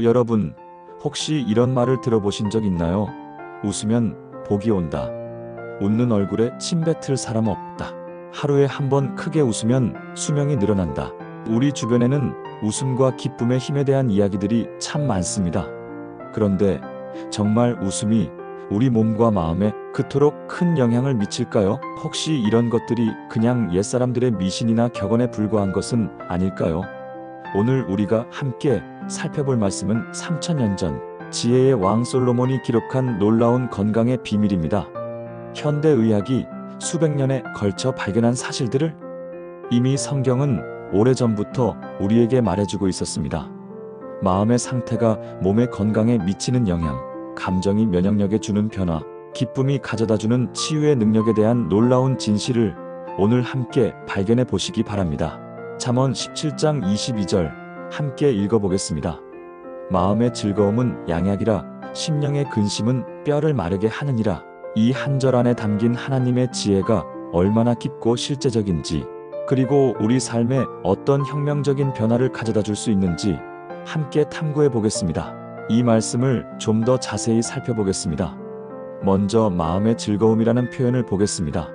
여러분, 혹시 이런 말을 들어보신 적 있나요? 웃으면 복이 온다. 웃는 얼굴에 침 뱉을 사람 없다. 하루에 한 번 크게 웃으면 수명이 늘어난다. 우리 주변에는 웃음과 기쁨의 힘에 대한 이야기들이 참 많습니다. 그런데 정말 웃음이 우리 몸과 마음에 그토록 큰 영향을 미칠까요? 혹시 이런 것들이 그냥 옛사람들의 미신이나 격언에 불과한 것은 아닐까요? 오늘 우리가 함께 살펴볼 말씀은 3000년 전 지혜의 왕 솔로몬이 기록한 놀라운 건강의 비밀입니다. 현대의학이 수백 년에 걸쳐 발견한 사실들을 이미 성경은 오래전부터 우리에게 말해주고 있었습니다. 마음의 상태가 몸의 건강에 미치는 영향, 감정이 면역력에 주는 변화, 기쁨이 가져다주는 치유의 능력에 대한 놀라운 진실을 오늘 함께 발견해 보시기 바랍니다. 잠언 17장 22절 함께 읽어보겠습니다. 마음의 즐거움은 양약이라 심령의 근심은 뼈를 마르게 하느니라. 이 한 절 안에 담긴 하나님의 지혜가 얼마나 깊고 실제적인지, 그리고 우리 삶에 어떤 혁명적인 변화를 가져다 줄 수 있는지 함께 탐구해 보겠습니다. 이 말씀을 좀 더 자세히 살펴보겠습니다. 먼저 마음의 즐거움이라는 표현을 보겠습니다.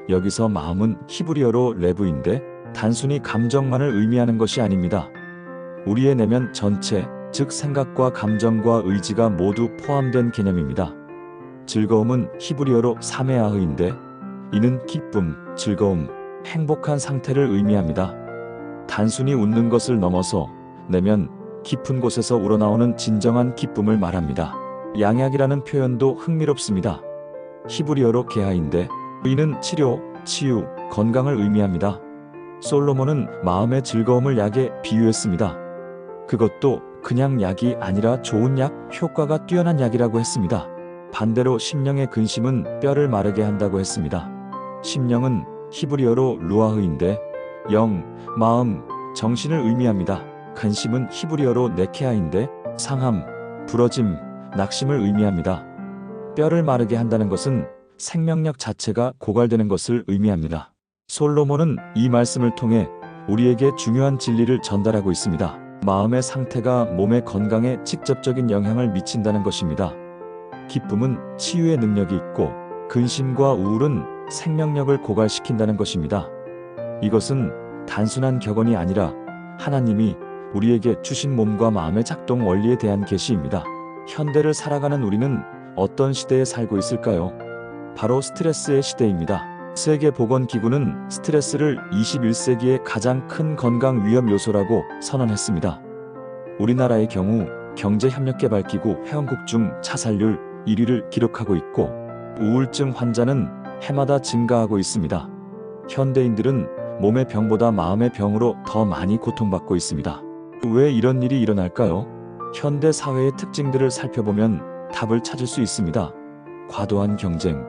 여기서 마음은 히브리어로 레브인데 단순히 감정만을 의미하는 것이 아닙니다. 우리의 내면 전체, 즉 생각과 감정과 의지가 모두 포함된 개념입니다. 즐거움은 히브리어로 사메아흐인데 이는 기쁨, 즐거움, 행복한 상태를 의미합니다. 단순히 웃는 것을 넘어서 내면 깊은 곳에서 우러나오는 진정한 기쁨을 말합니다. 양약이라는 표현도 흥미롭습니다. 히브리어로 게하인데 이는 치료, 치유, 건강을 의미합니다. 솔로몬은 마음의 즐거움을 약에 비유했습니다. 그것도 그냥 약이 아니라 좋은 약, 효과가 뛰어난 약이라고 했습니다. 반대로 심령의 근심은 뼈를 마르게 한다고 했습니다. 심령은 히브리어로 루아흐인데 영, 마음, 정신을 의미합니다. 근심은 히브리어로 네케아인데 상함, 부러짐, 낙심을 의미합니다. 뼈를 마르게 한다는 것은 생명력 자체가 고갈되는 것을 의미합니다. 솔로몬은 이 말씀을 통해 우리에게 중요한 진리를 전달하고 있습니다. 마음의 상태가 몸의 건강에 직접적인 영향을 미친다는 것입니다. 기쁨은 치유의 능력이 있고 근심과 우울은 생명력을 고갈시킨다는 것입니다. 이것은 단순한 격언이 아니라 하나님이 우리에게 주신 몸과 마음의 작동 원리에 대한 계시입니다. 현대를 살아가는 우리는 어떤 시대에 살고 있을까요? 바로 스트레스의 시대입니다. 세계보건기구는 스트레스를 21세기의 가장 큰 건강 위험 요소라고 선언했습니다. 우리나라의 경우 경제협력개발기구 회원국 중 자살률 1위를 기록하고 있고 우울증 환자는 해마다 증가하고 있습니다. 현대인들은 몸의 병보다 마음의 병으로 더 많이 고통받고 있습니다. 왜 이런 일이 일어날까요? 현대 사회의 특징들을 살펴보면 답을 찾을 수 있습니다. 과도한 경쟁,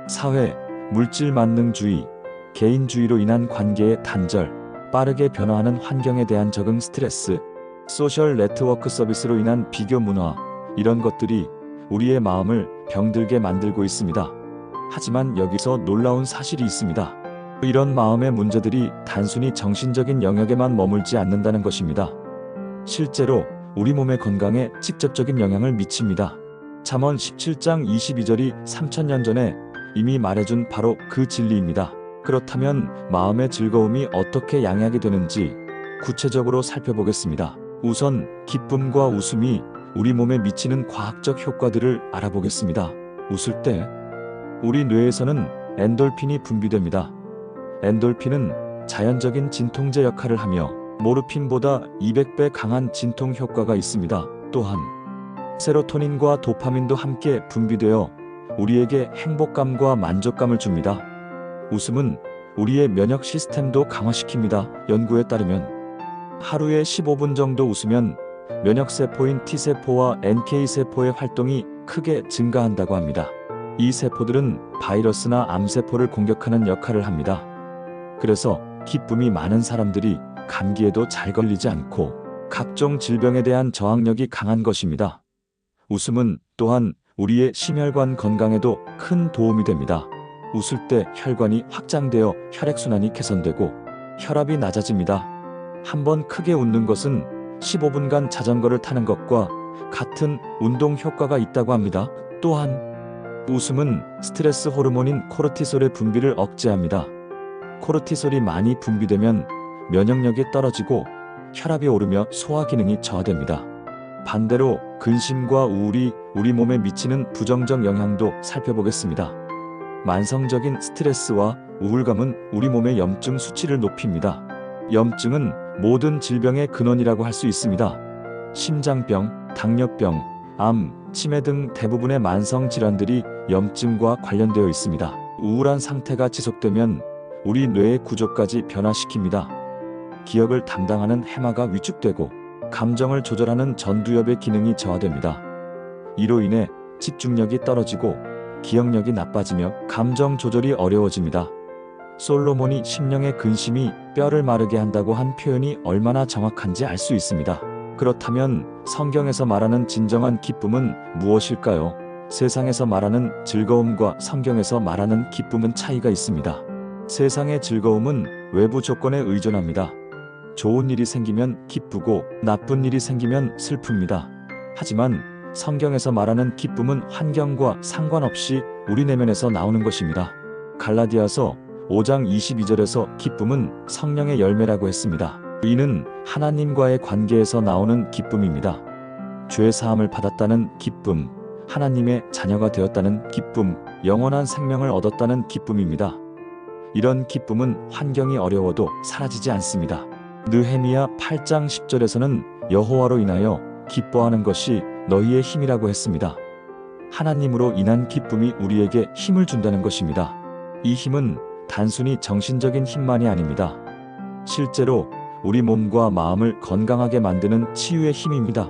사회, 물질 만능주의, 개인주의로 인한 관계의 단절, 빠르게 변화하는 환경에 대한 적응 스트레스, 소셜 네트워크 서비스로 인한 비교 문화, 이런 것들이 우리의 마음을 병들게 만들고 있습니다. 하지만 여기서 놀라운 사실이 있습니다. 이런 마음의 문제들이 단순히 정신적인 영역에만 머물지 않는다는 것입니다. 실제로 우리 몸의 건강에 직접적인 영향을 미칩니다. 잠언 17장 22절이 3000년 전에 이미 말해준 바로 그 진리입니다. 그렇다면 마음의 즐거움이 어떻게 양약이 되는지 구체적으로 살펴보겠습니다. 우선 기쁨과 웃음이 우리 몸에 미치는 과학적 효과들을 알아보겠습니다. 웃을 때 우리 뇌에서는 엔돌핀이 분비됩니다. 엔돌핀은 자연적인 진통제 역할을 하며 모르핀보다 200배 강한 진통 효과가 있습니다. 또한 세로토닌과 도파민도 함께 분비되어 우리에게 행복감과 만족감을 줍니다. 웃음은 우리의 면역 시스템도 강화시킵니다. 연구에 따르면 하루에 15분 정도 웃으면 면역세포인 T세포와 NK세포의 활동이 크게 증가한다고 합니다. 이 세포들은 바이러스나 암세포를 공격하는 역할을 합니다. 그래서 기쁨이 많은 사람들이 감기에도 잘 걸리지 않고 각종 질병에 대한 저항력이 강한 것입니다. 웃음은 또한 우리의 심혈관 건강에도 큰 도움이 됩니다. 웃을 때 혈관이 확장되어 혈액순환이 개선되고 혈압이 낮아집니다. 한번 크게 웃는 것은 15분간 자전거를 타는 것과 같은 운동 효과가 있다고 합니다. 또한 웃음은 스트레스 호르몬인 코르티솔의 분비를 억제합니다. 코르티솔이 많이 분비되면 면역력이 떨어지고 혈압이 오르며 소화 기능이 저하됩니다. 반대로 근심과 우울이 우리 몸에 미치는 부정적 영향도 살펴보겠습니다. 만성적인 스트레스와 우울감은 우리 몸의 염증 수치를 높입니다. 염증은 모든 질병의 근원이라고 할 수 있습니다. 심장병, 당뇨병, 암, 치매 등 대부분의 만성 질환들이 염증과 관련되어 있습니다. 우울한 상태가 지속되면 우리 뇌의 구조까지 변화시킵니다. 기억을 담당하는 해마가 위축되고 감정을 조절하는 전두엽의 기능이 저하됩니다. 이로 인해 집중력이 떨어지고 기억력이 나빠지며 감정 조절이 어려워집니다. 솔로몬이 심령의 근심이 뼈를 마르게 한다고 한 표현이 얼마나 정확한지 알 수 있습니다. 그렇다면 성경에서 말하는 진정한 기쁨은 무엇일까요? 세상에서 말하는 즐거움과 성경에서 말하는 기쁨은 차이가 있습니다. 세상의 즐거움은 외부 조건에 의존합니다. 좋은 일이 생기면 기쁘고 나쁜 일이 생기면 슬픕니다. 하지만 성경에서 말하는 기쁨은 환경과 상관없이 우리 내면에서 나오는 것입니다. 갈라디아서 5장 22절에서 기쁨은 성령의 열매라고 했습니다. 이는 하나님과의 관계에서 나오는 기쁨입니다. 죄 사함을 받았다는 기쁨, 하나님의 자녀가 되었다는 기쁨, 영원한 생명을 얻었다는 기쁨입니다. 이런 기쁨은 환경이 어려워도 사라지지 않습니다. 느헤미야 8장 10절에서는 여호와로 인하여 기뻐하는 것이 너희의 힘이라고 했습니다. 하나님으로 인한 기쁨이 우리에게 힘을 준다는 것입니다. 이 힘은 단순히 정신적인 힘만이 아닙니다. 실제로 우리 몸과 마음을 건강하게 만드는 치유의 힘입니다.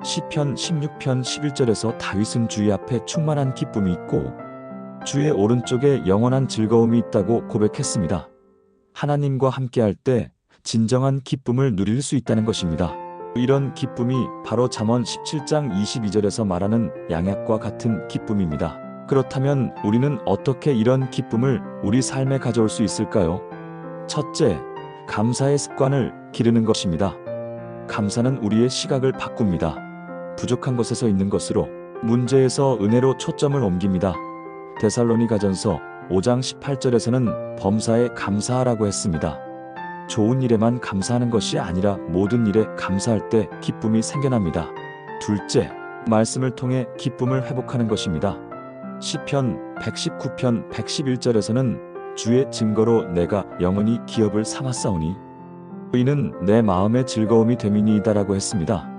시편 16편 11절에서 다윗은 주의 앞에 충만한 기쁨이 있고 주의 오른쪽에 영원한 즐거움이 있다고 고백했습니다. 하나님과 함께할 때 진정한 기쁨을 누릴 수 있다는 것입니다. 이런 기쁨이 바로 잠언 17장 22절에서 말하는 양약과 같은 기쁨입니다. 그렇다면 우리는 어떻게 이런 기쁨을 우리 삶에 가져올 수 있을까요? 첫째, 감사의 습관을 기르는 것입니다. 감사는 우리의 시각을 바꿉니다. 부족한 것에서 있는 것으로, 문제에서 은혜로 초점을 옮깁니다. 데살로니가전서 5장 18절에서는 범사에 감사하라고 했습니다. 좋은 일에만 감사하는 것이 아니라 모든 일에 감사할 때 기쁨이 생겨납니다. 둘째, 말씀을 통해 기쁨을 회복하는 것입니다. 시편 119편 111절에서는 주의 증거로 내가 영원히 기업을 삼았사오니 이는 내 마음의 즐거움이 됨이니이다라고 했습니다.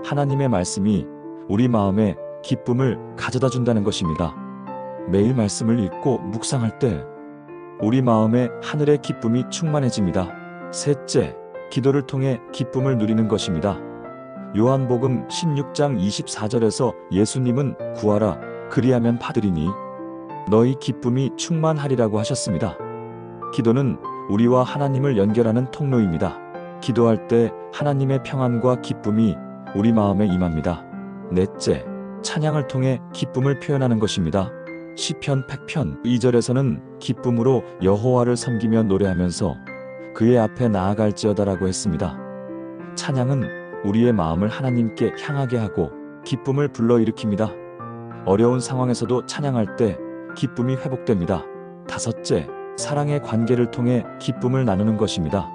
하나님의 말씀이 우리 마음에 기쁨을 가져다 준다는 것입니다. 매일 말씀을 읽고 묵상할 때 우리 마음에 하늘의 기쁨이 충만해집니다. 셋째, 기도를 통해 기쁨을 누리는 것입니다. 요한복음 16장 24절에서 예수님은 구하라 그리하면 받으리니 너희 기쁨이 충만하리라고 하셨습니다. 기도는 우리와 하나님을 연결하는 통로입니다. 기도할 때 하나님의 평안과 기쁨이 우리 마음에 임합니다. 넷째, 찬양을 통해 기쁨을 표현하는 것입니다. 시편 100편 2절에서는 기쁨으로 여호와를 섬기며 노래하면서 그의 앞에 나아갈지어다라고 했습니다. 찬양은 우리의 마음을 하나님께 향하게 하고 기쁨을 불러일으킵니다. 어려운 상황에서도 찬양할 때 기쁨이 회복됩니다. 다섯째, 사랑의 관계를 통해 기쁨을 나누는 것입니다.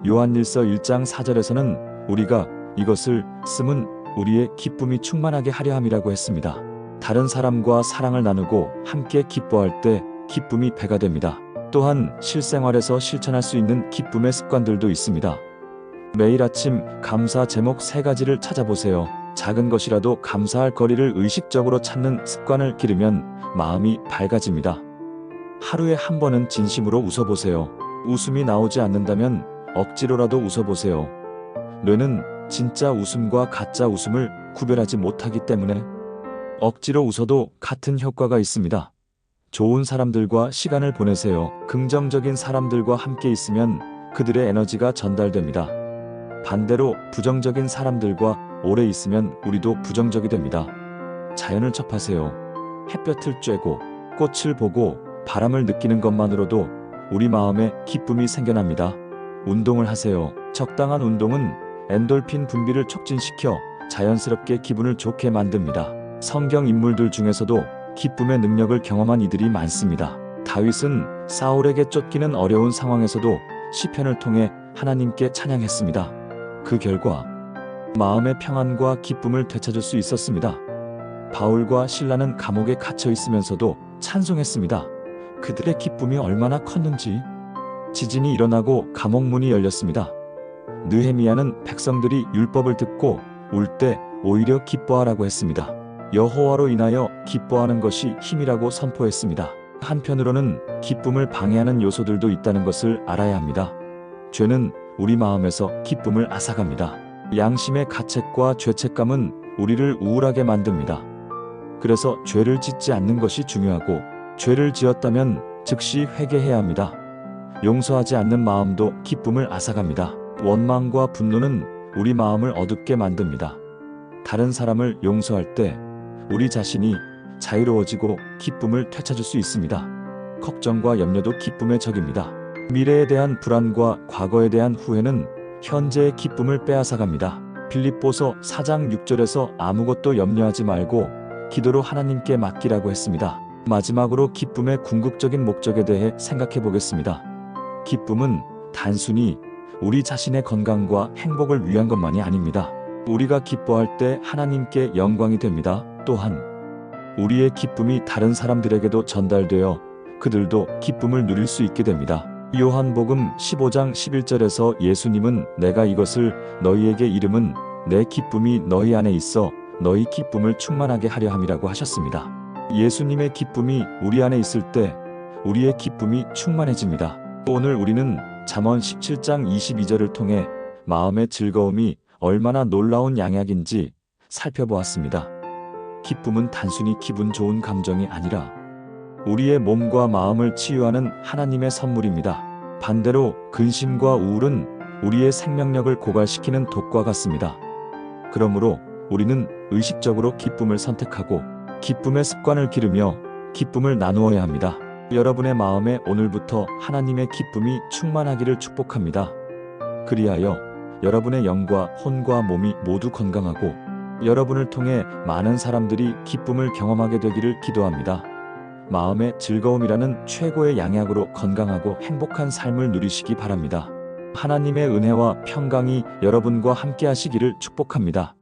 요한일서 1장 4절에서는 우리가 이것을 쓰면 우리의 기쁨이 충만하게 하려 함이라고 했습니다. 다른 사람과 사랑을 나누고 함께 기뻐할 때 기쁨이 배가 됩니다. 또한 실생활에서 실천할 수 있는 기쁨의 습관들도 있습니다. 매일 아침 감사 제목 3가지를 찾아보세요. 작은 것이라도 감사할 거리를 의식적으로 찾는 습관을 기르면 마음이 밝아집니다. 하루에 한 번은 진심으로 웃어보세요. 웃음이 나오지 않는다면 억지로라도 웃어보세요. 뇌는 진짜 웃음과 가짜 웃음을 구별하지 못하기 때문에 억지로 웃어도 같은 효과가 있습니다. 좋은 사람들과 시간을 보내세요. 긍정적인 사람들과 함께 있으면 그들의 에너지가 전달됩니다. 반대로 부정적인 사람들과 오래 있으면 우리도 부정적이 됩니다. 자연을 접하세요. 햇볕을 쬐고 꽃을 보고 바람을 느끼는 것만으로도 우리 마음에 기쁨이 생겨납니다. 운동을 하세요. 적당한 운동은 엔돌핀 분비를 촉진시켜 자연스럽게 기분을 좋게 만듭니다. 성경 인물들 중에서도 기쁨의 능력을 경험한 이들이 많습니다. 다윗은 사울에게 쫓기는 어려운 상황에서도 시편을 통해 하나님께 찬양했습니다. 그 결과 마음의 평안과 기쁨을 되찾을 수 있었습니다. 바울과 실라는 감옥에 갇혀 있으면서도 찬송했습니다. 그들의 기쁨이 얼마나 컸는지. 지진이 일어나고 감옥 문이 열렸습니다. 느헤미야는 백성들이 율법을 듣고 울 때 오히려 기뻐하라고 했습니다. 여호와로 인하여 기뻐하는 것이 힘이라고 선포했습니다. 한편으로는 기쁨을 방해하는 요소들도 있다는 것을 알아야 합니다. 죄는 우리 마음에서 기쁨을 앗아갑니다. 양심의 가책과 죄책감은 우리를 우울하게 만듭니다. 그래서 죄를 짓지 않는 것이 중요하고, 죄를 지었다면 즉시 회개해야 합니다. 용서하지 않는 마음도 기쁨을 앗아갑니다. 원망과 분노는 우리 마음을 어둡게 만듭니다. 다른 사람을 용서할 때 우리 자신이 자유로워지고 기쁨을 되찾을 수 있습니다. 걱정과 염려도 기쁨의 적입니다. 미래에 대한 불안과 과거에 대한 후회는 현재의 기쁨을 빼앗아갑니다. 빌립보서 4장 6절에서 아무것도 염려하지 말고 기도로 하나님께 맡기라고 했습니다. 마지막으로 기쁨의 궁극적인 목적에 대해 생각해 보겠습니다. 기쁨은 단순히 우리 자신의 건강과 행복을 위한 것만이 아닙니다. 우리가 기뻐할 때 하나님께 영광이 됩니다. 또한 우리의 기쁨이 다른 사람들에게도 전달되어 그들도 기쁨을 누릴 수 있게 됩니다. 요한복음 15장 11절에서 예수님은 내가 이것을 너희에게 이름은 내 기쁨이 너희 안에 있어 너희 기쁨을 충만하게 하려 함이라고 하셨습니다. 예수님의 기쁨이 우리 안에 있을 때 우리의 기쁨이 충만해집니다. 오늘 우리는 잠언 17장 22절을 통해 마음의 즐거움이 얼마나 놀라운 양약인지 살펴보았습니다. 기쁨은 단순히 기분 좋은 감정이 아니라 우리의 몸과 마음을 치유하는 하나님의 선물입니다. 반대로 근심과 우울은 우리의 생명력을 고갈시키는 독과 같습니다. 그러므로 우리는 의식적으로 기쁨을 선택하고 기쁨의 습관을 기르며 기쁨을 나누어야 합니다. 여러분의 마음에 오늘부터 하나님의 기쁨이 충만하기를 축복합니다. 그리하여 여러분의 영과 혼과 몸이 모두 건강하고 여러분을 통해 많은 사람들이 기쁨을 경험하게 되기를 기도합니다. 마음의 즐거움이라는 최고의 양약으로 건강하고 행복한 삶을 누리시기 바랍니다. 하나님의 은혜와 평강이 여러분과 함께 하시기를 축복합니다.